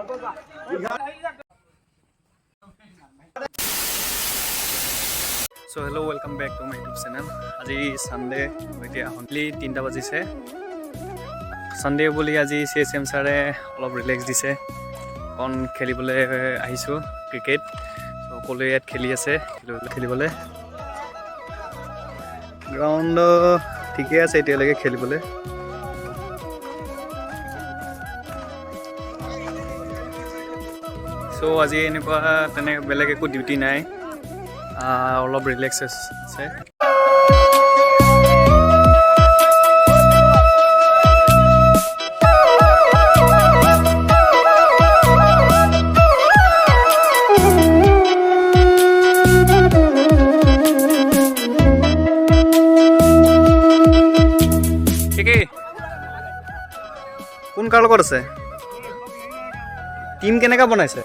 So hello, welcome back to my YouTube channel. আজি Sunday এতিয়া হনলি 3টা বাজিছে সানডে বুলি আজি CSM ছাৰে অলপ ৰিলেক্স দিছে অন খেলিবলৈ আহিছো ক্ৰিকেট সো কলে ইয়াত খেলি আছে খেলিবলৈ গ্ৰাউণ্ড ঠিকে আছে এতিয়ালৈকে খেলিবলৈ সো আজি এনেকুৱা তেনে বেলেগ একো ডিউটি নাই অলপ ৰিলেক্স আছে কোন কাৰ লগত আছে টিম কেনেকা বনাইছে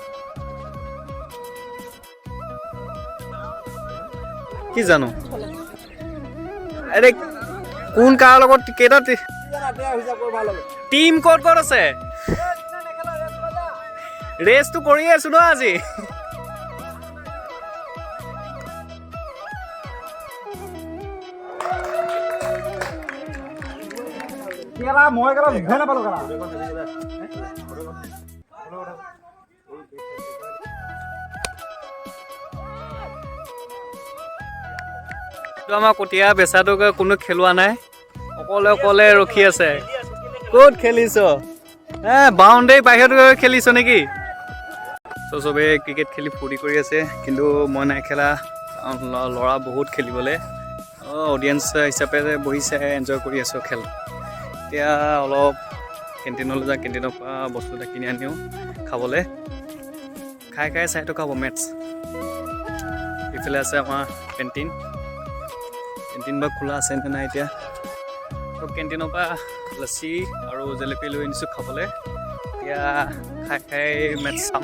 কি জানো আৰে কোন কাৰ লগত কেটা টিম ক'ত ক'ত আছে ৰেসটো কৰি আছো ন আজি কেলা মই কেলা ভেনা পালো কেলা তো আমাৰ কটিয়া বেচাটোকে কোনো খেলোৱা নাই অকলে অকলে ৰখি আছে ক'ত খেলিছ বাউণ্ডাৰী বাহিৰত খেলিছ নেকি তো চবে ক্ৰিকেট খেলি ফূৰ্তি কৰি আছে কিন্তু মই নাই খেলা ল'ৰা বহুত খেলিবলৈ অডিয়েঞ্চ হিচাপে বহিছে এনজয় কৰি আছোঁ খেল এতিয়া অলপ কেণ্টিনলৈ যাওঁ কেণ্টিনৰ পৰা বস্তু এটা কিনি আনিও খাবলৈ খাই চাই থকা হ'ব মেটছ এইফালে আছে আমাৰ কেণ্টিন বা খোলা আছে নে নাই এতিয়া তো কেণ্টিনৰ পৰা লচ্চি আৰু জেলেপি লৈ আনিছোঁ খাবলৈ এতিয়া খাই মেটছ চাম